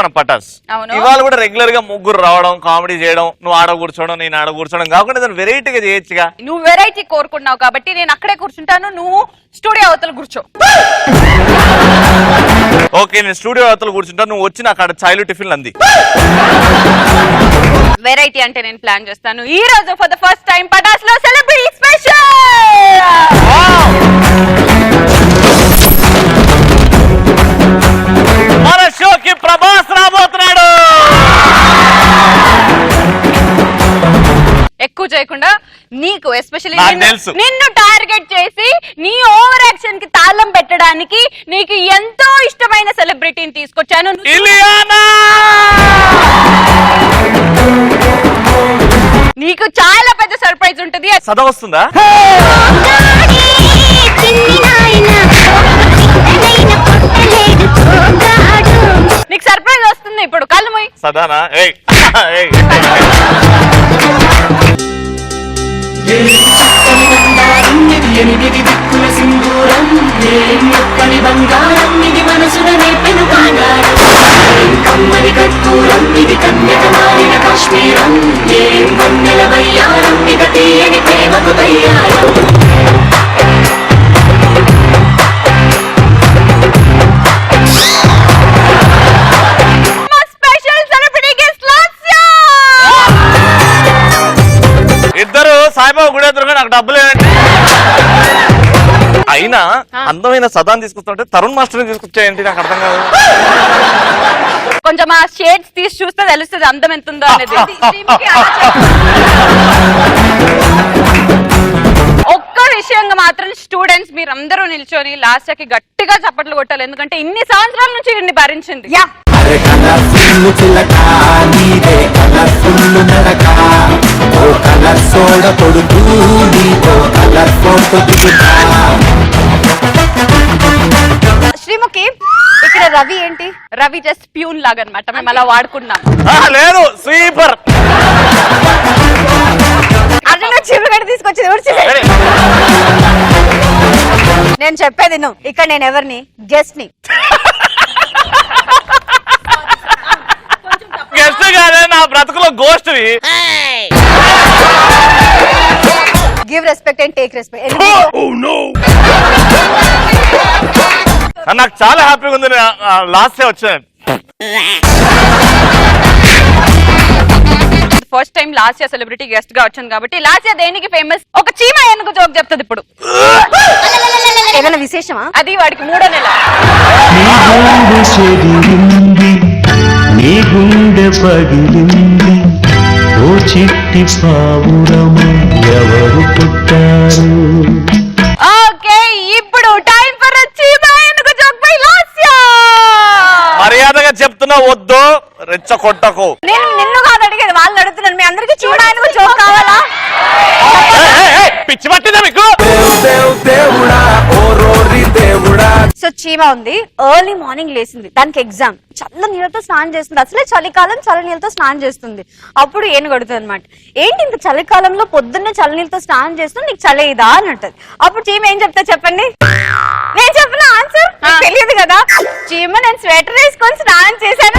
మన పటాస్. ఇవాళ కూడా రెగ్యులర్ గా ముగ్గురు రావడం, కామెడీ చేయడం, నువ్వు ఆడ కూర్చోవడం, నేను ఆడ కూర్చోవడం కాకుండా దాన్ని వెరైటీగా చేయొచ్చుగా. నువ్వు వెరైటీ కోరుకున్నావు కాబట్టి నేను అక్కడే కూర్చుంటాను, నువ్వు స్టూడియో అవతల కూర్చో. ఓకే, నేను స్టూడియో అవతల కూర్చుంటాను, నువ్వు వచ్చి నాకు అక్కడ చాయ్లు టిఫిన్లు అంది. వెరైటీ అంటే నేను ప్లాన్ చేస్తాను. ఈ రోజు for the first time Patas లో సెలబ్రిటీ స్పెషల్. మన షోకి ప్రభాస్ రాబోతున్నాడు. ఎక్కువ చేయకుండా నీకు ఎస్పెషల్లీ తెలుసు నిన్ను టార్గెట్ చేసి నీ ఓవర్ యాక్షన్ కి తాళం పెట్టడానికి నీకు ఎంతో ఇష్టమైన సెలబ్రిటీని తీసుకొచ్చాను. ఇలియానా. నీకు చాలా పెద్ద సర్ప్రైజ్ ఉంటుంది. సదా వస్తుందా? నీకు సర్ప్రైజ్ వస్తుంది ఇప్పుడు. కళ్ళు మూయి. సదానా? ఇద్దరు సాయిబాబా గుడి ఎదురుగా నాకు డబ్బులు అయినా అందమైన సదాన్ని తీసుకొస్తుంటే తరుణ్ మాస్టర్ తీసుకొచ్చాయంటే నాకు అర్థం కాదు. కొంచెం ఆ షేడ్స్ తీసి చూస్తే తెలుస్తుంది అందం ఎంత ఉందో అనేది. ఒక్క విషయంగా మాత్రం స్టూడెంట్స్ మీరందరూ నిల్చొని లాస్ట్ కి గట్టిగా చప్పట్లు కొట్టాలి, ఎందుకంటే ఇన్ని సంవత్సరాల నుంచి ఇన్ని భరించింది. శ్రీముఖి, ఇక్కడ రవి ఏంటి? రవి జస్ట్ ప్యూన్ లాగా అనమాట, మేము అలా వాడుకున్నాం. లేదు, స్వీపర్. చీపురు తీసుకొచ్చి నేను చెప్పేది నువ్వు. ఇక్కడ నేను ఎవరిని? గెస్ట్ ని. గెస్ట్ గానే నా బ్రతుకులో ghost. Give respect and take respect. నాకు చాలా హ్యాపీగా ఉంది. లాస్ట్ వచ్చాను. First time last year celebrity guest గా వచ్చింది కాబట్టి లాస్ట్ ఇయర్ దేనికి ఫేమస్? ఒక చీమ ఎందుకు జోక్ చెప్తుంది ఇప్పుడు. ఏదైనా విశేషమా? అది వాడికి 3వ నెల. నీ గుండె పగిలింది, ఓ చిట్టి పావురము ఎవరు పుట్టారు? ఓకే, ఇప్పుడు టైం ఫర్ చీమ ఎందుకు జోక్ బై లాస్ట్ ఇయర్. మర్యాదగా చెప్తున్నా, వద్దు రెచ్చ కొట్టకు. నేను నిన్ను కాదు అడిగేది, వాళ్ళు అడుగుతున్నాను. మీ అందరికి చీమ ఎందుకు జోక్ కావాలా? పిచ్చి పట్టిందా మీకు? సో చీమ ఉంది, ఎర్లీ మార్నింగ్ లేసింది, దానికి ఎగ్జామ్, చల్ల నీళ్ళతో స్నానం చేస్తుంది. అసలే చలికాలం, చల్ల నీళ్ళతో స్నానం చేస్తుంది. అప్పుడు ఏనుగు అడుగుతుంది అనమాట, ఏంటి ఇంత చలికాలంలో పొద్దున్నే చల్ల నీళ్ళతో స్నానం చేస్తుంది, నీకు చలేదా అని అంటది. అప్పుడు చీమ ఏం చెప్తా చెప్పండి? నేను చెప్పిన ఆన్సర్ తెలియదు కదా. చీమ, నేను స్వెటర్ వేసుకొని స్నానం చేశాను.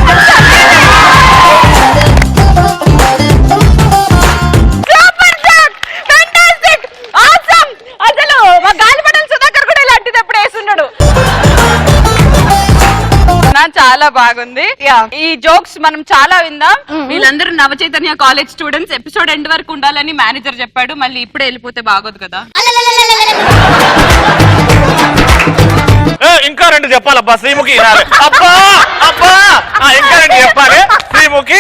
అసలు మా గాలిపటం సుధాకర్ కూడా ఇలాంటిది ఎప్పుడు వేసున్నాడు. చాలా బాగుంది. ఈ జోక్స్ మనం చాలా విందాం. వీళ్ళందరూ Navachaitanya college students. Episode end వరకు ఉండాలని మేనేజర్ చెప్పాడు. మళ్ళీ ఇప్పుడే వెళ్ళిపోతే బాగోదు కదా. ఇంకా 2 చెప్పాలబ్బా శ్రీముఖి. అబ్బా అబ్బా, ఇంకా 2 చెప్పాలి శ్రీముఖి.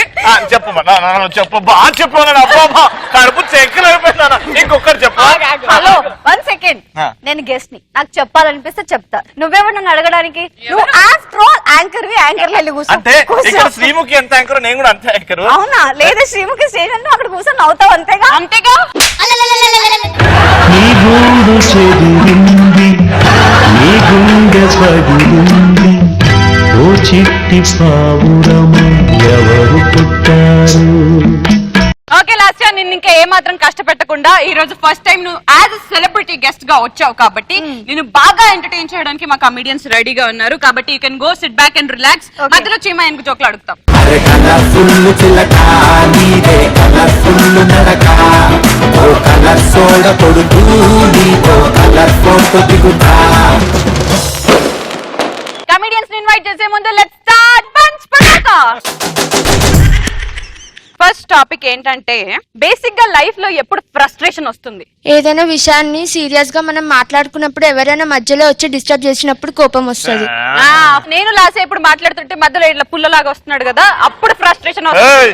చెప్పమ్మా, చెప్పబ్బా, చెప్పాను. అబ్బా, కడుపు చెక్కలు అయిపోయిందా? ఇంకొకటి చెప్పా. Hello, 1 second. నేను గెస్ట్ ని, నాకు చెప్పాలనిపిస్తే చెప్తా. నువ్వేమో నన్ను అడగడానికి? నువ్వు ఆఫ్టర్ ఆల్ యాంకర్ వి, యాంకర్ వెళ్ళి కూర్చో. అంటే ఇక్కడ శ్రీముఖి ఎంత యాంకర్, నేను కూడా అంతే యాంకర్. అవునా? లేదా శ్రీముఖి స్టేజ్ అంటే అక్కడ కూర్చొని అవుతావు, అంతేగా? అంతేగా. నీ గూడు చెదిరింది, నీ గుండె పగిలింది, ఓ చిట్టి పావురము ఎవరు పుట్టారు? ఓకే, లాస్ట్ నిన్ను ఇంకా ఏ మాత్రం కష్టపెట్టకుండా ఈ రోజు ఫస్ట్ టైం నువ్వు యాజ్ సెలబ్రిటీ గెస్ట్ గా వచ్చావు కాబట్టి నేను బాగా ఎంటర్టైన్ చేయడానికి మా కమిడియన్స్ రెడీగా ఉన్నారు కాబట్టి you can go SIT back and relax. మధ్యలో చీమ ఎందుకు జోకులు అడుగుతాం. కమిడియన్స్ ని ఇన్వైట్ చేసే ముందు let's start punch Pataka. First topic ఏంటంటే బేసిక్ గా లైఫ్ లో ఎప్పుడు ఫ్రస్ట్రేషన్ వస్తుంది? ఏదైనా విషయాన్ని సీరియస్ గా మనం మాట్లాడుకున్నప్పుడు ఎవరైనా మధ్యలో వచ్చి డిస్టర్బ్ చేసినప్పుడు కోపం వస్తుంది. నేను లాసే ఇప్పుడు మాట్లాడుతుంటే మధ్యలో ఇట్లా పుల్లలాగా వస్తున్నాడు కదా, అప్పుడు ఫ్రస్ట్రేషన్ వస్తుంది.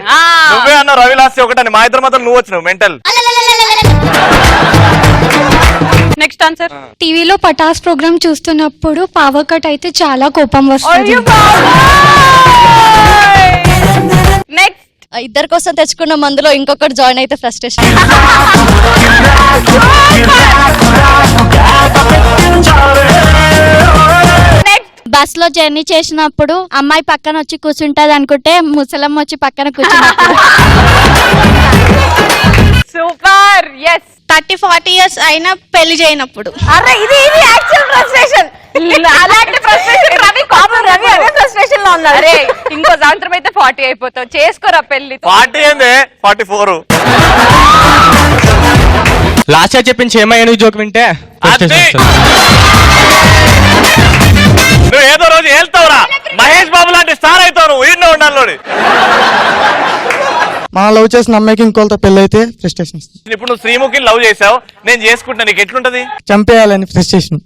నువ్వే అన్న రవి లాస్య ఒకటని, మా ఇద్దరు మాత్రం నువ్వు వచ్చినావు మెంటల్. Next answer. టీవీలో పటాస్ ప్రోగ్రామ్ చూస్తున్నప్పుడు పవర్ కట్ అయితే చాలా కోపం వస్తుంది. నెక్స్ట్. ఇద్దరి కోసం తెచ్చుకున్న మందులో ఇంకొకటి జాయిన్ అయితే ఫ్రస్ట్రేషన్. బస్ లో జర్నీ చేసినప్పుడు అమ్మాయి పక్కన వచ్చి కూర్చుంటది అనుకుంటే ముసలమ్మ వచ్చి పక్కన కూర్చున్నప్పుడు. సూపర్. ఎస్. 30-40 ఇయర్స్ అయినా పెళ్లి చేయనప్పుడు. అరే ఇది యాక్చువల్ ఫ్రస్ట్రేషన్. అలాంటి ఫ్రస్ట్రేషన్ రవి కామన్. రవి అదే ఫ్రస్ట్రేషన్ లో ఉన్నారు. అరే ఇంకో సాయంత్రం అయితే 40 అయిపోతావు, చేసుకోరా పెళ్లి. 40 ఏంది 44. లాస్ట్ ఇయర్ చెప్పించి ఏమైనా జోక్ వింటే నువ్వు ఏదో రోజు వెళ్తావురా, మహేష్ బాబు లాంటి స్టార్ అవుతావు నువ్వు. ఈయన ఉండాలి. మనం లవ్ చేసిన అమ్మాయికి ఇంకోళ్ళతో పెళ్లి అయితే ఫ్రస్ట్రేషన్. ఇప్పుడు నువ్వు శ్రీముఖిని లవ్ చేసావు, నేను చేసుకుంటా, నీకు ఎట్లుంటది? చంపేయాలని ఫ్రస్ట్రేషన్.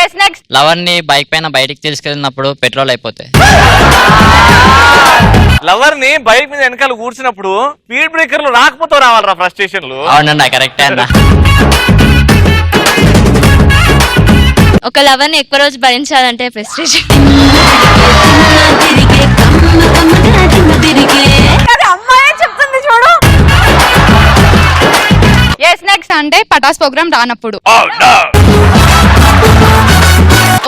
ఎస్. నెక్స్ట్. లవర్ ని బైక్ పైన బయటికి తీసుకెళ్ళినప్పుడు పెట్రోల్ అయిపోతే. లవర్ ని బైక్ మీద వెనకాల కూర్చున్నప్పుడు స్పీడ్ బ్రేకర్లు రాకపోతే రావాలరా ఫ్రస్ట్రేషన్లు. అవునన్నా కరెక్టే అన్న. ఒక లవర్ ని ఎక్కువ రోజు భరించాలంటే ఫ్రస్ట్రేషన్. అమ్మాయే చెప్తుంది చూడు. ఎస్. నెక్స్ట్. అంటే పటాస్ ప్రోగ్రామ్ రానప్పుడు. Oh, no.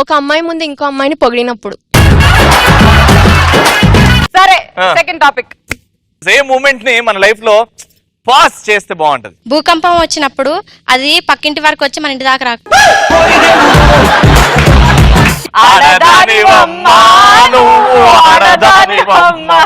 ఒక అమ్మాయి ముందు ఇంకో అమ్మాయిని పొగిడినప్పుడు. సరే సెకండ్ టాపిక్. సేమ్ మూమెంట్ ని మన లైఫ్ లో పాస్ చేస్తే బాగుంటది. భూకంపం వచ్చినప్పుడు అది పక్కింటి వరకు వచ్చి మన ఇంటి దాకా రాకు. ఆడదానివమ్మా నువ్వు, ఆడదానివమ్మా.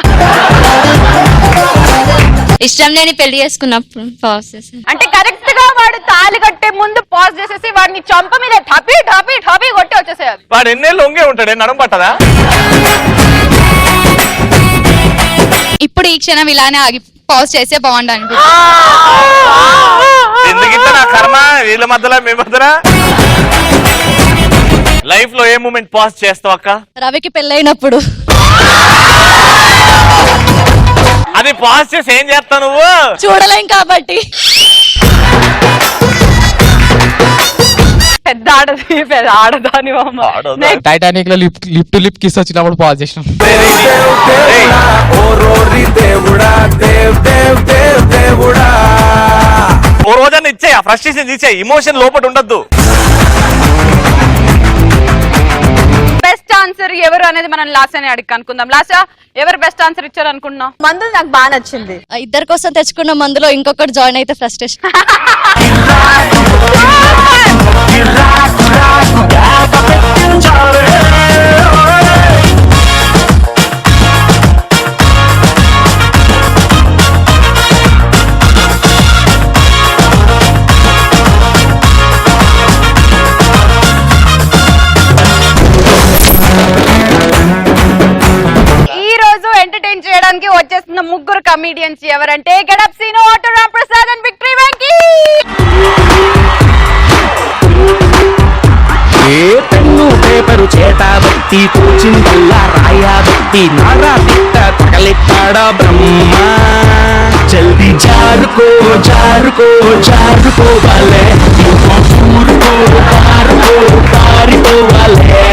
ఇష్టం లేని పెళ్లి చేసుకున్నప్పుడు పాస్ చేస్తాను. అంటే కరెక్ట్ గా వాడు తాళి కట్టే ముందు పాజ్ చేసేసి వాడిని చంప మీద ఠపీ ఠపీ ఠపీ కొట్టి వచ్చేసేయాలి. వాడు ఎన్నేళ్ళు ఒంగే ఉంటాడు, నడుం పట్టదా? ఇప్పుడు ఈ క్షణం ఇలానే ఆగి పాజ్ చేస్తే బాగుండని. ఎందుకింత నా కర్మ వీళ్ళ మధ్యలో మీ మధ్యలో. లైఫ్ లో ఏ మూమెంట్ పాస్ చేస్తావు అక్క? రవికి పెళ్ళైనప్పుడు. అది పాస్ చేసి ఏం చేస్తావు నువ్వు? చూడలేం కాబట్టి. పెద్ద ఆడది పెద్ద ఆడదాని టైటానిక్ లో లిప్ టు లిప్ కిస్ వచ్చినప్పుడు పాజ్ చేసినాం. ఓ రోజన్నా ఇచ్చే ఫ్రస్ట్రేషన్ ఇచ్చే, ఇమోషన్ లోపల ఉండద్దు. బెస్ట్ ఆన్సర్ ఎవరు అనేది మనం లాస్ట్ అని అడిగి అనుకుందాం. లాస్ట్ ఎవరు బెస్ట్ ఆన్సర్ ఇచ్చారు అనుకున్నాం? మందు నాకు బాగా నచ్చింది. ఇద్దరి కోసం తెచ్చుకున్న మందులో ఇంకొకటి జాయిన్ అయితే ఫ్రస్ట్రేషన్. ఎంటర్టైన్ చేయడానికి వచ్చేస్తున్న ముగ్గురు కమీడియన్స్ ఎవరంటే getup Seenu, auto Ram Prasad and victory Venky. ఏ పెన్ను పేపరు చేత బట్టి కూర్చుందల్లా రాయా బట్టి నారా తిట్ట తగలెట్టాడా బ్రహ్మ. జల్దీ జారుకో జారుకో జారుకోవాలే, ఊరుకో పారుకో పారిపోవాలే.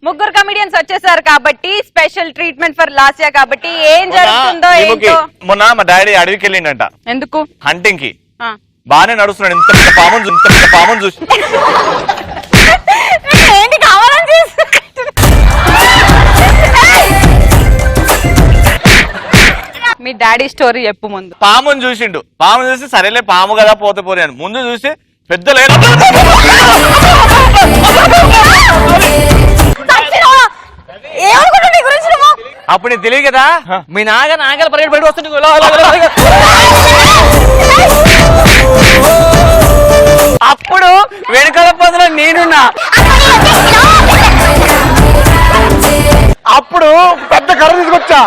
ముగ్గురు కమిడియన్స్ వచ్చేసారు కాబట్టి స్పెషల్ ట్రీట్మెంట్ ఫర్ లాస్యా కాబట్టి ఏం జరుగుతుందో ఏంటో. మొన్న మా డాడీ అడవికి వెళ్ళిండంట. ఎందుకు? హంటింగ్ కి. బాగానే నడుస్తున్నాడు. ఇంత పెద్ద పామును చూసి ఏంటి కావాలని చేసి మీ డాడీ స్టోరీ చెప్పు ముందు. పాముని చూసిండు. పాము చూసి సరేలే పాము కదా పోతే పోరే అని ముందు చూసి పెద్ద లేదు. ఏమనుకుంటున్నావు నీ గురించి నువ్వు? అప్పుడు నీకు తెలియదు కదా మీ నాగల పరిగెడు బయట వస్తుంది. అప్పుడు వెనుకల పొదలో నేనున్నా. అప్పుడు పెద్ద కర్ర తీసుకొచ్చా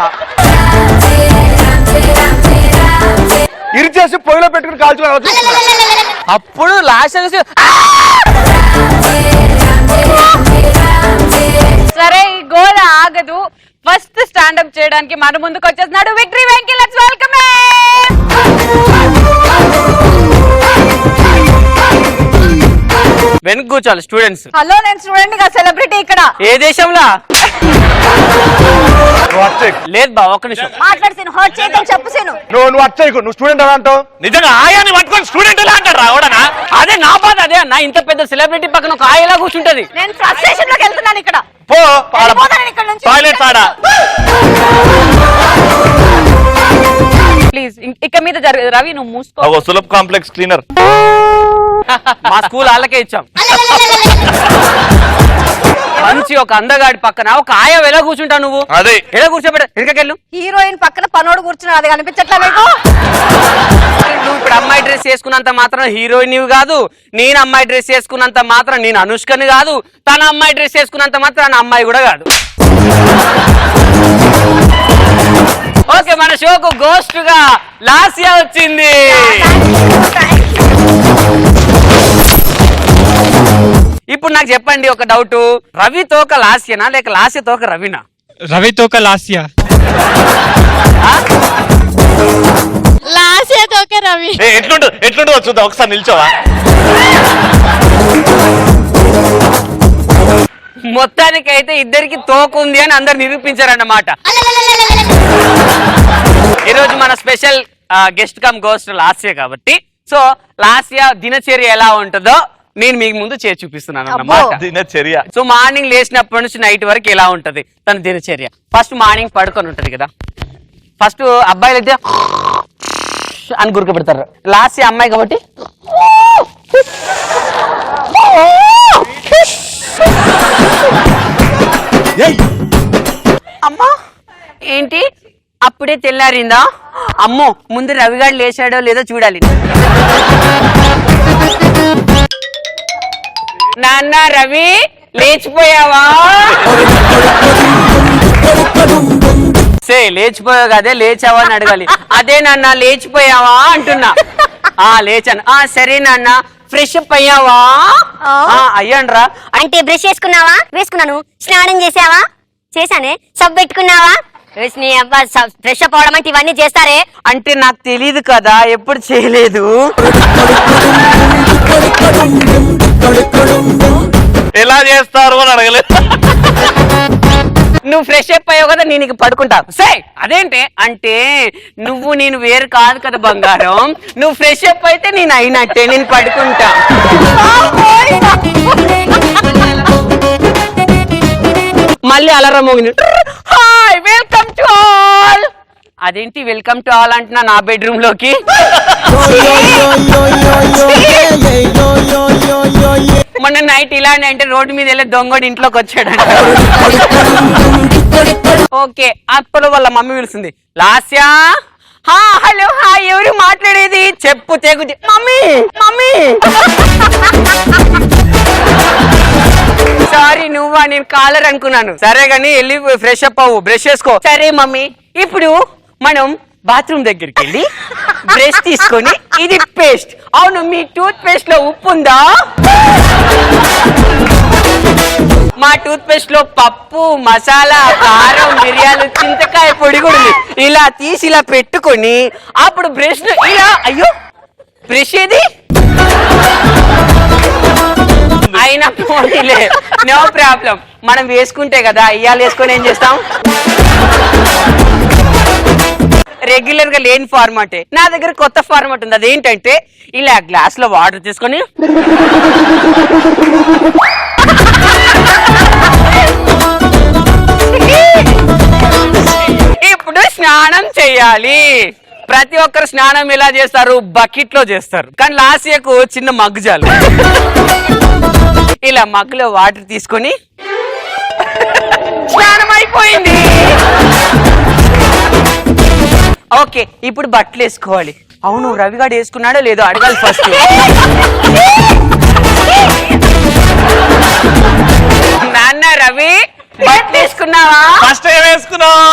ఇరిచేసి పొయ్యిలో పెట్టుకుని కాల్చుకుని అప్పుడు లాస్ట్ సరే ఈ గోల ఆగదు. ఫస్ట్ స్టాండప్ చేయడానికి మన ముందుకు వచ్చేస్తున్నాడు విక్టరీ వెంకీ. లెట్స్ వెల్కమ్ వెనక కూర్చోవాలి స్టూడెంట్స్. హలో నేను స్టూడెంట్ గా సెలబ్రిటీ ఇక్కడ. ఏ దేశంలో లేదు బా ఒక్క నిమిషం మాట్లాడుతాను హర్ట్ చేయదని చెప్పేసాను. నువ్వు వచ్చాయి నువ్వు స్టూడెంట్ అని అంటావు. నిజంగా ఆయాన్ని పట్టుకొని స్టూడెంట్ ఎలా అంటాడు రావడనా? అదే నా బాధ అదే అన్న. ఇంత పెద్ద సెలబ్రిటీ పక్కన ఒక ఆయలా కూర్చుంటది. నేను ఫ్రస్ట్రేషన్ లోకి వెళ్తున్నాను ఇక్కడ. పో వెళ్ళిపోతాను ఇక్కడ నుంచి. టాయిలెట్ ఆడా ప్లీజ్. ఇక మీద జరగదు రవి, నువ్వు మూసుకో. సులభ్ కాంప్లెక్స్ క్లీనర్ మా స్కూల్ వాళ్ళకే ఇచ్చాం. మంచి ఒక అందగాడి పక్కన ఒక ఆయ ఎలా కూర్చుంటావు నువ్వు? అదే ఎలా కూర్చోబెట్ట వెనకకెళ్ళు. హీరోయిన్ పక్కన పనోడు కూర్చున్నాడు, అది కనిపించట్లే మీకు? నువ్వు ఇప్పుడు అమ్మాయి డ్రెస్ చేసుకున్నంత మాత్రం హీరోయిన్ నీవు కాదు. నేను అమ్మాయి డ్రెస్ చేసుకున్నంత మాత్రం నేను అనుష్కని కాదు. తన అమ్మాయి డ్రెస్ చేసుకున్నంత మాత్రం నా అమ్మాయి కూడా కాదు. ఓకే మన షోకు గోస్ట్ గా లాస్యా వచ్చింది. ఇప్పుడు నాకు చెప్పండి ఒక డౌట్, రవి తోక లాస్యనా లేక లాస్య తోక రవినా? రవి తోక లాస్యా. లాస్యా తోక రవి. ఎట్లుంటుందో చూద్దాం ఒకసారి నిల్చోవా. మొత్తానికైతే ఇద్దరికి తోకుంది అని అందరు నిరూపించారన్నమాట. ఈరోజు మన special guest come ghost Lasya కాబట్టి, సో లాస్య దినచర్య ఎలా ఉంటుందో నేను మీకు ముందు చేసి చూపిస్తున్నాను అన్నమాట. దినచర్య. సో మార్నింగ్ లేచినప్పటి నుంచి నైట్ వరకు ఎలా ఉంటది తన దినచర్య. ఫస్ట్ మార్నింగ్ పడుకొని ఉంటది కదా. ఫస్ట్ అబ్బాయిలు అయితే అని గురక పెడతారు. లాస్ట్ అమ్మాయి కాబట్టి అమ్మా ఏంటి అప్పుడే తెల్లారిందా? అమ్మో ముందు రవిగాడు లేచాడో లేదో చూడాలి. నాన్న రవి లేచిపోయావా? లేచిపోయావు కదే లేచావా అని అడగాలి. అదే నాన్న లేచిపోయావా అంటున్నా. లేచాను. సరే నాన్న ఫ్రెష్ అప్ అయ్యావా? అయ్యాండ్రా. అంటే బ్రష్ చేసుకున్నావా? వేసుకున్నాను. స్నానం చేసావా? చేశానే. సబ్బు పెట్టుకున్నావా? ఫ్రెష్ అప్ అవడం అంటే ఇవన్నీ చేస్తారే. అంటే నాకు తెలీదు కదా, ఎప్పుడు చేయలేదు. ఎలా చేస్తారు అని అడగలేదు. నువ్వు ఫ్రెష్ అప్ అయ్యావు కదా, నేను ఇక పడుకుంటా. సే అదేంటే అంటే నువ్వు నేను వేరు కాదు కదా బంగారం. నువ్వు ఫ్రెష్ అప్ అయితే నేను అయినట్టే, నేను పడుకుంటా. మళ్ళీ అలారం మోగింది. Hi welcome to all. అదేంటి వెల్కమ్ టు ఆల్ అంటున్నా నా బెడ్రూమ్ లోకి. మొన్న నైట్ ఇలాంటి అంటే రోడ్డు మీద వెళ్ళే దొంగోడు ఇంట్లోకి వచ్చాడు. ఓకే అప్పుడు వాళ్ళ మమ్మీ పిలుస్తుంది. లాస్యా హలో హాయ్ ఎవరు మాట్లాడేది చెప్పు తెగు. మమ్మీ మమ్మీ సారీ నువ్వా, నేను కాలర్ అనుకున్నాను. సరే గానీ వెళ్ళి ఫ్రెష్ అప్ అవ్వు, బ్రష్ చేసుకో. సరే మమ్మీ. ఇప్పుడు మనం బాత్రూమ్ దగ్గరికి వెళ్ళి బ్రష్ తీసుకొని ఇది పేస్ట్. అవును మీ టూత్ పేస్ట్ లో ఉప్పు ఉందా? మా టూత్ పేస్ట్ లో పప్పు మసాలా కారం మిరియాలు చింతకాయ పొడి కూడా ఉంది. ఇలా తీసి ఇలా పెట్టుకొని అప్పుడు బ్రష్ ఇలా అయ్యో బ్రష్ ఏది అయినా పోనీలే నో ప్రాబ్లం. మనం వేసుకుంటే కదా ఇయ్యాలు వేసుకొని ఏం చేస్తాం, రెగ్యులర్ గా లేని ఫార్మాటే. నా దగ్గర కొత్త ఫార్మాట్ ఉంది. అదేంటంటే ఇలా గ్లాస్ లో వాటర్ తీసుకొని ఇప్పుడు స్నానం చేయాలి. ప్రతి ఒక్కరు స్నానం ఎలా చేస్తారు? బకెట్ లో చేస్తారు. కానీ లాస్యకు చిన్న మగ్గు చాలు. ఇలా మగ్గులో వాటర్ తీసుకొని స్నానం అయిపోయింది. ఓకే, ఇప్పుడు బట్టలు వేసుకోవాలి. అవును, రవిగాడు వేసుకున్నాడో లేదో అడగాలి ఫస్ట్. నాన్న రవి బట్టలు వేసుకున్నావా? ఫస్ట్ ఏం వేసుకున్నావు?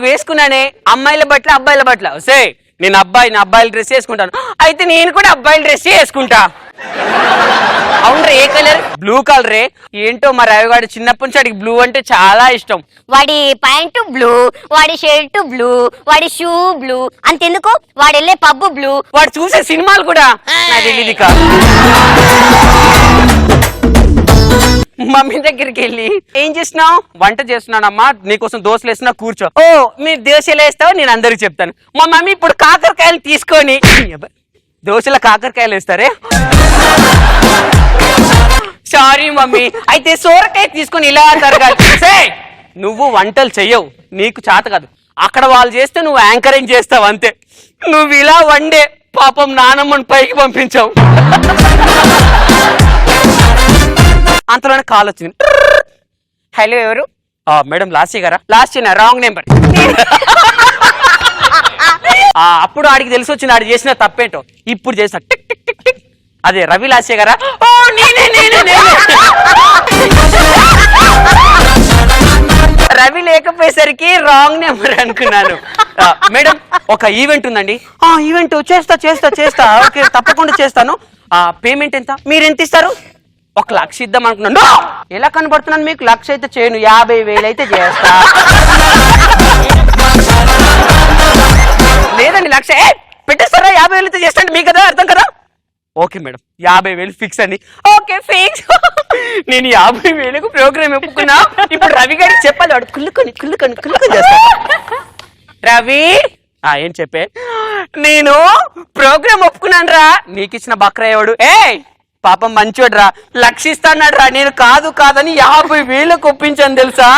వేసుకున్నానే. అమ్మాయిల బట్టలు అబ్బాయిల బట్టలు. సే నేను అబ్బాయిల డ్రెస్ వేసుకుంటాను. అయితే నేను కూడా అబ్బాయిల డ్రెస్ వేసుకుంటా. అవునరే, ఏ కలర్? బ్లూ కలరే. ఏంటో మా రవిగాడు చిన్నప్పటి నుంచి వాడికి బ్లూ అంటే చాలా ఇష్టం. వాడి ప్యాంటు బ్లూ, వాడి షర్ట్ బ్లూ, వాడి షూ బ్లూ. అంతెందుకు వాడు వెళ్ళే పబ్బు బ్లూ. వాడు చూసే సినిమాలు కూడా నాకు తెలియదు. కాదు మమ్మీ దగ్గరికి వెళ్ళి ఏం చేస్తున్నావు? వంట చేస్తున్నానమ్మా, నీకోసం దోశలు వేస్తున్నా, కూర్చో. ఓ, మీరు దోశలు వేస్తావు, నేను అందరికి చెప్తాను. మా మమ్మీ ఇప్పుడు కాకరకాయలు తీసుకొని దోశల కాకరకాయలు వేస్తారే. సారీ మమ్మీ, అయితే సోరకాయ తీసుకొని ఇలా తరగాలి. నువ్వు వంటలు చెయ్యవు, నీకు చేత కాదు. అక్కడ వాళ్ళు చేస్తే నువ్వు యాంకరింగ్ చేస్తావు అంతే. నువ్వు ఇలా వండే పాపం నానమ్మని పైకి పంపించావు. అంతలోనే కాల్ వచ్చింది. హలో, ఎవరు? మేడం లాస్య గారా? లాస్యనా? Wrong number. అప్పుడు ఆడికి తెలిసి వచ్చింది ఆడి చేసిన తప్పేంటో. ఇప్పుడు చేసిన టిక్ టిక్ టిక్ టిక్. అదే రవి లాస్య గారా? ఓ నేనే. రవి లేకపోయేసరికి రాంగ్ నెంబర్ అనుకున్నాను. మేడం, ఒక ఈవెంట్ ఉందండి. ఈవెంట్ చేస్తా. ఓకే, తప్పకుండా చేస్తాను. పేమెంట్ ఎంత? మీరు ఎంత ఇస్తారు? 1,00,000 ఇద్దాం అనుకున్నాను. ఎలా కనబడుతున్నాను మీకు? 1,00,000 అయితే చేయను, 50,000 అయితే చేస్తా. లేదండి 1,00,000 పెట్టేస్తారా? 50,000 అయితే చేస్తాండి, మీకు కదా అర్థం కదా. ఓకే మేడం, 50,000 ఫిక్స్ అండి. Okay fix. నేను 50,000కు ప్రోగ్రామ్ ఒప్పుకున్నా. ఇప్పుడు రవి గారికి చెప్పాలి. వాడు కుళ్ళుకొని చేస్తా. రవి, ఏం చెప్పే? నేను ప్రోగ్రామ్ ఒప్పుకున్నాను రా. నీకు ఇచ్చిన బక్రాయోడు పాపం మంచోడు రా, 1,00,000 ఇస్తాడు రా. నేను కాదని 50,000కు ఒప్పించాను తెలుసా.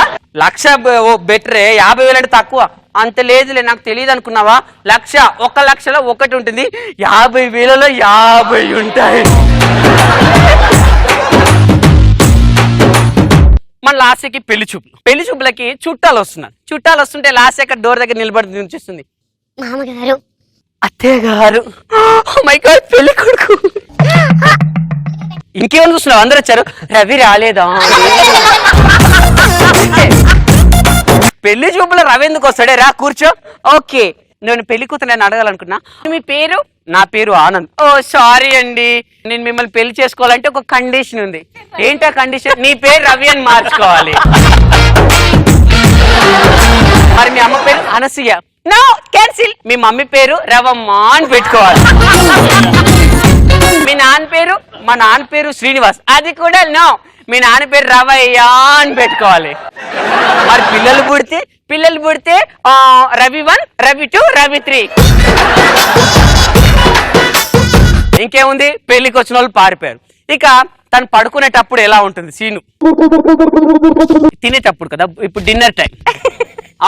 1,00,000 బెటరే, 50,000 అంటే తక్కువ. అంత లేదులే, నాకు తెలియదు అనుకున్నావా? 1,00,000, 1,00,000లో ఒకటి ఉంటుంది, 50,000లో 50 ఉంటాయి. మన లాస్యకి పెళ్లి చూపులకి చుట్టాలు వస్తున్నారు. చుట్టాలు వస్తుంటే లాస్య అక్కడ డోర్ దగ్గర నిలబడి నిల్చుస్తుంది. మామగారు, అత్తయ్య గారు, మై గాడ్, పెళ్లి కొడుకు. ఇంకేమని చూస్తున్నావు? అందరు వచ్చారు. రవి రాలేదా? పెళ్లి చూపులో రవి ఎందుకు వస్తాడే? రా కూర్చో. ఓకే, నేను పెళ్లి కూతురు అడగాలనుకున్నా. మీ పేరు? నా పేరు ఆనంద్. ఓ సారీ అండి, నేను మిమ్మల్ని పెళ్లి చేసుకోవాలంటే ఒక కండిషన్ ఉంది. ఏంటా కండిషన్? నీ పేరు రవి అని మార్చుకోవాలి. మరి మీ అమ్మ పేరు అనసూయ. No, cancel. మీ మమ్మీ పేరు రవమ్మ అని పెట్టుకోవాలి. మీ నాన్న పేరు? మా నాన్న పేరు శ్రీనివాస్. అది కూడా నో, మీ నాన్న పేరు రవయ్య అని పెట్టుకోవాలి. మరి పిల్లలు పుడితే రవి 1, రవి 2, రవి 3. ఇంకేముంది? పెళ్లికి వచ్చిన వాళ్ళు పారిపోయారు. ఇక తను పడుకునేటప్పుడు ఎలా ఉంటుంది సీను? తినేటప్పుడు కదా, ఇప్పుడు డిన్నర్ టైం.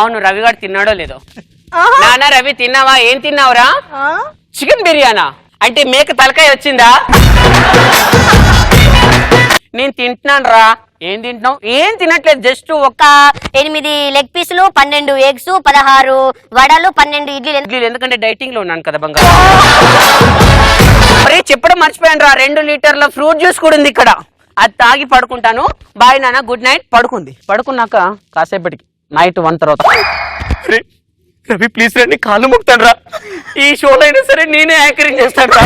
అవును, రవి గారు తిన్నాడో లేదో. నాన్న రవి తిన్నావా? ఏం తిన్నావురా? చికెన్ బిర్యానా? అంటే మేక తలకాయ వచ్చిందా? నేను తింటున్నాను రా. ఏం తింటున్నావు? ఏం తినట్లేదు, జస్ట్ ఒక 8 లెగ్ పీసులు, 12 ఎగ్స్, 16 వడలు, 12 ఇడ్లీలు. ఎందుకంటే డైటింగ్ లో ఉన్నాను కదా బంగారు. మరి చెప్పడం మర్చిపోయాను రా, 2 లీటర్ల ఫ్రూట్ జ్యూస్ కూడా ఉంది ఇక్కడ. అది తాగి పడుకుంటాను. బాయ్ నాన్న, గుడ్ నైట్. పడుకున్నాక కాసేపటికి నైట్ 1 తర్వాత రవి ప్లీజ్ రండి, కాళ్ళు మొక్కుతాను రా. ఈ షోలో అయినా సరే నేనే యాంకరింగ్ చేస్తాను రా.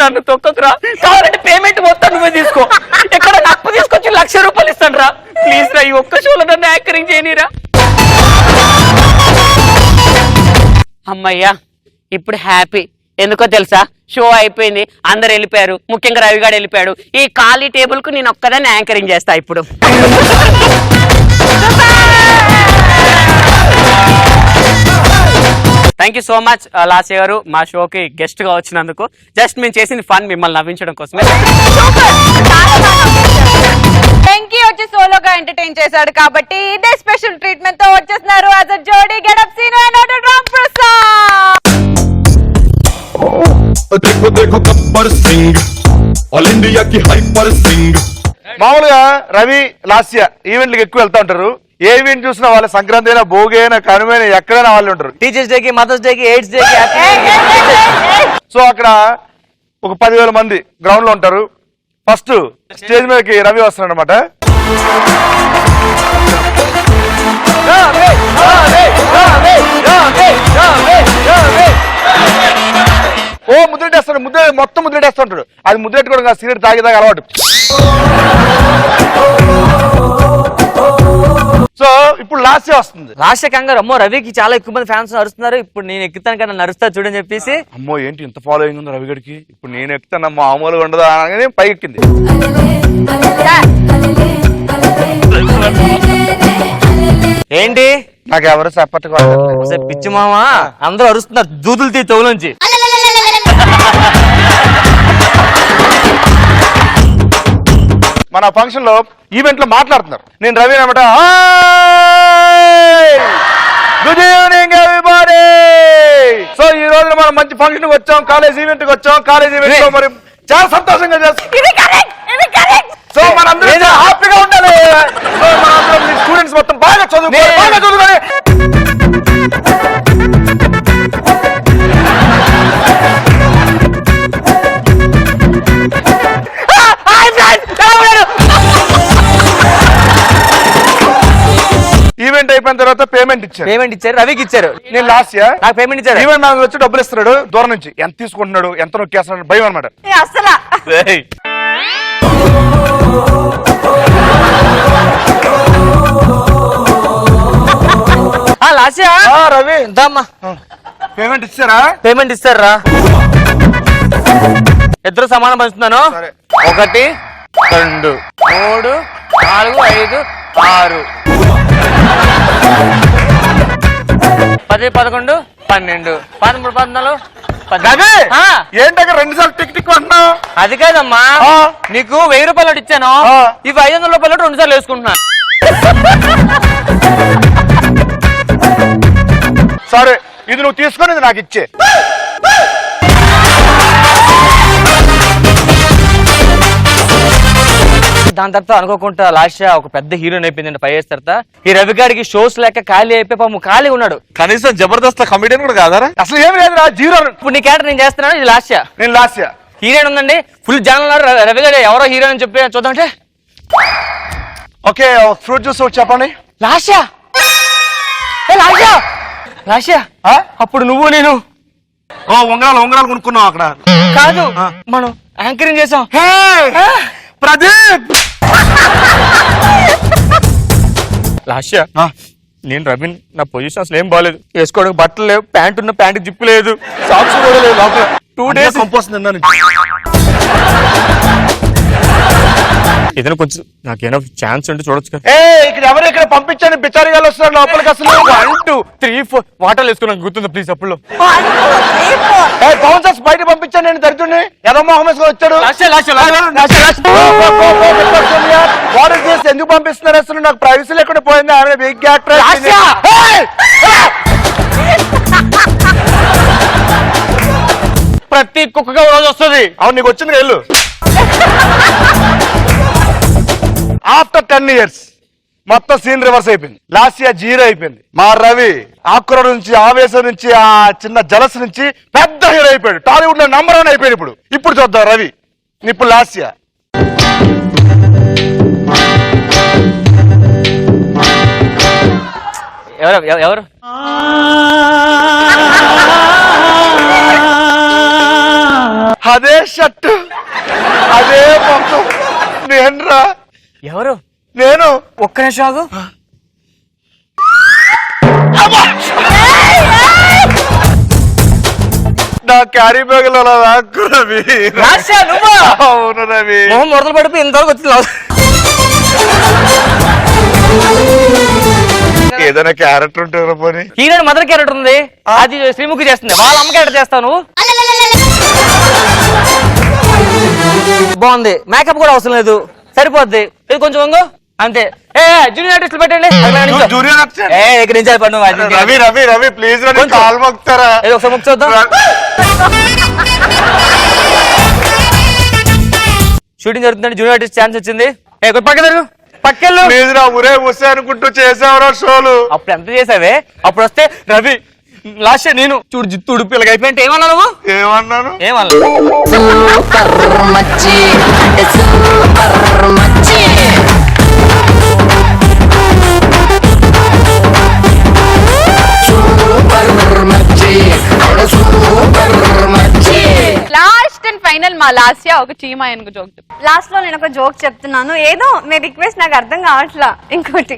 నన్ను తొక్కకురా, కావాలంటే పేమెంట్ మొత్తం నువ్వే తీసుకో. ఎక్కడ నాకు తీసుకొచ్చి 1,00,000 రూపాయలు ఇస్తాను రా. ప్లీజ్ రా, ఈ ఒక్క షోలో నన్ను యాంకరింగ్ చేయనిరా. అమ్మయ్యా, ఇప్పుడు హ్యాపీ. ఎందుకో తెలుసా, షో అయిపోయింది, అందరు వెళ్ళిపోయారు, ముఖ్యంగా రవిగాడు వెళ్ళిపోయాడు. ఈ ఖాళీ టేబుల్ కు నేను ఒక్కదాన్ని యాంకరింగ్ చేస్తా ఇప్పుడు. Thank you so much Lasya గారు మా షోకి గెస్ట్ గా వచ్చినందుకు. జస్ట్ మేము చేసిన ఫన్ మిమ్మల్ని నవ్వించడం కోసమే. వెంకీ వచ్చి సోలోగా ఎంటర్టైన్ చేశాడు కాబట్టి ఇదే స్పెషల్ ట్రీట్మెంట్ తో వచ్చేస్తున్నారు as a jodi getup Seenu and Ram Prasad. देखो देखो गब्बर सिंह ऑल इंडिया की हाइपर सिंह. మామూలుగా రవి లాస్య ఈవెంట్లకు ఎక్కువ వెళ్తా ఉంటారు. ఏ ఈవెంట్ చూసినా వాళ్ళ సంక్రాంతి అయినా భోగి అయినా కనుమైనా ఎక్కడైనా వాళ్ళు ఉంటారు. టీచర్స్ డేకి, మదర్స్ డేకి, ఎయిడ్స్ డేకి. సో అక్కడ ఒక 10,000 మంది గ్రౌండ్ లో ఉంటారు. ఫస్ట్ స్టేజ్ మీదకి రవి వస్తున్నాడు అనమాట. ఓ ముద్రెట్టేస్తాడు, మొత్తం ముద్రెట్టేస్తుంటాడు. అది ముద్రెట్టుకోవడం సిగరెట్ తాగి అలవాటు. సో ఇప్పుడు లాస్య వస్తుంది. లాస్య కంగారు, అమ్మో రవికి చాలా ఎక్కువ మంది ఫ్యాన్స్ అరుస్తున్నారు, ఇప్పుడు నేను ఎక్కుతాను కదా నరుస్తా చూడని చెప్పేసి. అమ్మో ఏంటి ఇంత ఫాలోయింగ్ ఉంది రవి గడికి, ఇప్పుడు నేను ఎక్కుతాను మామూలుగా ఉండదు అనగానే పైకి ఎక్కింది. ఏంటి నాకు ఎవరు సపోర్ట్ పిచ్చి మామ, అందరూ అరుస్తున్నారు దూదులు తీ తోలోంచి. మన ఫంక్షన్ లో ఈవెంట్ లో మాట్లాడుతున్నారు. నేను రవి అనమాట. Good evening everybody. సో ఈ రోజు మనం మంచి ఫంక్షన్ కి వచ్చాం, కాలేజ్ ఈవెంట్ కి వచ్చాం. కాలేజ్ ఈవెంట్ లో మరి చాలా సంతోషంగా చేస్తాం. సో మనందరం హ్యాపీగా ఉండాలి. సో మనందరం స్టూడెంట్స్ మొత్తం బాగా చదువుకోవాలి. ఈవెంట్ అయిపోయిన తర్వాత పేమెంట్ ఇచ్చారు. రవికి ఇచ్చారు. నేను లాస్ట్ నాకు పేమెంట్ ఇచ్చారు. ఈవెంట్ నాకు వచ్చి డబ్బులు ఇస్తున్నాడు. దూరం నుంచి ఎంత తీసుకుంటున్నాడు, ఎంత నొక్కేస్తున్నాడు భయం అనమాట. అసలు లాస్య రవి ఎంతమ్మా పేమెంట్ ఇచ్చారా? పేమెంట్ ఇస్తారా? ఇద్దరు సమానం పంచుతున్నాను. 1 2 3 4 5 6 10 11 12 13 14 ఏంటంటే 2 సార్లు టిక్ టిక్ అంటున్నావు? అది కాదమ్మా, నీకు 1000 రూపాయలు ఇచ్చాను, ఇవి 500 రూపాయలు 2 సార్లు వేసుకుంటున్నా. సరే ఇది నువ్వు తీసుకొని ఇది నాకు ఇచ్చే. దాని తర్వాత అనుకోకుండా లాస్య ఒక పెద్ద హీరోయిన్ అయిపోయింది 5 years తర్వాత. ఈ రవి గారికి షోస్ లేక ఖాళీ అయిపోయి పాపం ఖాళీ ఉన్నాడు. కనీసం జబర్దస్త్ కమిడియన్ కూడా కాదా? అసలు ఏమి లేదు, జీరో. ఇప్పుడు నీ క్యారెక్టర్ నేను చేస్తున్నాను. ఇది లాస్య. నేను లాస్య. హీరోయిన్ ఉందండి, ఫుల్ జనం. రవి గారు ఎవరో హీరోయిన్ అని చెప్పి చూద్దామంటే. ఓకే ఫ్రూట్ జ్యూస్ ఒకటి చెప్పండి. లాస్య లాస్య అప్పుడు నువ్వు నేను ఉంగరాలు కొనుక్కున్నావు అక్కడ. కాదు, మనం యాంకరింగ్ చేసాం. ప్రదీప్ లాస్య నేను రవిన్, నా పొజిషన్ అసలు ఏం బాగాలేదు. వేసుకోవడానికి బట్టలు లేవు, ప్యాంట్ ఉన్న ప్యాంట్ జిప్పు లేదు, సాక్స్ కూడా లేవు. లోపల 2 days కంపోస్ట్ తిన్నాను. ఏదైనా కొంచెం నాకేమైనా ఛాన్స్ ఉంటే చూడొచ్చు కదా. ఇక్కడ ఎవరు ఇక్కడ పంపించండి, బిచారిగాలు వస్తున్నారు లోపలికి. అసలు 1 2 3 4 వాటర్లు వేసుకున్నాను గుర్తుందా ప్లీజ్? అప్పుడు బౌన్సర్స్ బయట పంపించండి. నేను దరిద్రుడిని ఏదో మొహం వేసుకొని వచ్చాడు. వాడు చేసి ఎందుకు పంపిస్తున్నారు అసలు? నాకు ప్రైవసీ లేకుండా పోయింది. ఆమె బిగ్ యాక్టర్. ప్రతి కుక్కగా రోజు వస్తుంది. అవును నీకు వచ్చింది వెళ్ళు. ఆఫ్టర్ 10 years మొత్తం సీన్ రివర్స్ అయిపోయింది. లాస్య జీరో అయిపోయింది. మా రవి ఆకుర నుంచి, ఆవేశం నుంచి, ఆ చిన్న జలస్ నుంచి పెద్ద హీరో అయిపోయాడు. టాలీవుడ్ లో నంబర్ 1 అయిపోయాడు. ఇప్పుడు చూద్దాం రవి. ఇప్పుడు లాస్య. ఎవరు అదే షర్టు, అదే మొత్తం. నేను రా. ఎవరు? నేను. ఒక్క నిమిషం ఆగు. నా క్యారీ బ్యాగ్ లో అలా రాకు రవి. లాస్య నువ్వు అవును రవి. మొహం ముడతలు పడిపోయి ఇంతవరకు వచ్చింది. ఏదైనా క్యారెక్టర్ ఉంటే పోనీ. హీరోయిన్ మదర్ క్యారెక్టర్ ఉంది, అది శ్రీముఖి చేస్తుంది. వాళ్ళ అమ్మ క్యారెక్టర్ చేస్తావు నువ్వు. బాగుంది, మేకప్ కూడా అవసరం లేదు, సరిపోద్ది. ఇది కొంచెం వంగు అంతే. ఏ జూనియర్ ఆర్టిస్టులు పెట్టండి. Junior artist. ఇక్కడ నుంచి పన్ను రవి రవి రవి ప్లీజ్ రవి కొంచెం. కాల్ మొక్తారా? ఏదో ఒకసారి ముక్కు చూద్దాం. షూటింగ్ జరుగుతుందంటే జూనియర్ ఆర్టిస్ట్ ఛాన్స్ వచ్చింది. ఏ పక్క జరుగు, పక్కెళ్ళు. ప్లీజ్ రా, ఊరే ఊసే అనుకుంటూ చేసావురా షోలు. అప్పుడు ఎంత చేసావే? అప్పుడు వస్తే రవి లాస్ట్ ఇయర్ నేను చూడు జిత్తు ఉడుపు ఇలాగ అయిపోయింటే ఏమన్నా నువ్వు? ఏమన్నాను? ఏమన్నా లాస్ట్ అండ్ ఫైనల్ మా లాస్య ఒక చీమ ఏనుగు జోక్. లాస్ట్ లో నేను ఒక జోక్ చెప్తున్నాను, ఏదో మీ రిక్వెస్ట్ నాకు అర్థం కావట్లా. ఇంకోటి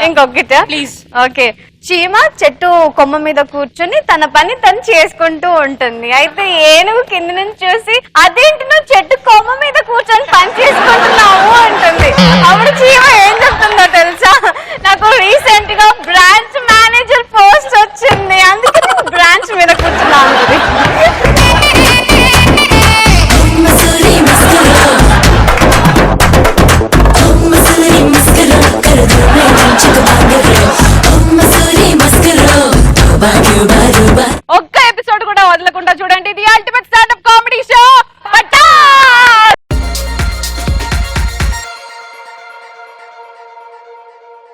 ఇంకొకటి Please. ఓకే. చీమ చెట్టు కొమ్మ మీద కూర్చొని తన పని తను చేసుకుంటూ ఉంటుంది. అయితే ఏనుగు కింద నుంచి చూసి అదేంటి నువ్వు చెట్టు కొమ్మ మీద కూర్చొని పని చేసుకుంటున్నావు అంటుంది. అప్పుడు చీమ ఏం చెప్తుందో తెలుసా? నాకు రీసెంట్ గా బ్రాంచ్ మేనేజర్ పోస్ట్ వచ్చింది, అందుకే నేను బ్రాంచ్ మీద కూర్చున్నాను. ఒక్క ఎపిసోడ్ కూడా వదలకుండా చూడండి, the ultimate standup comedy show.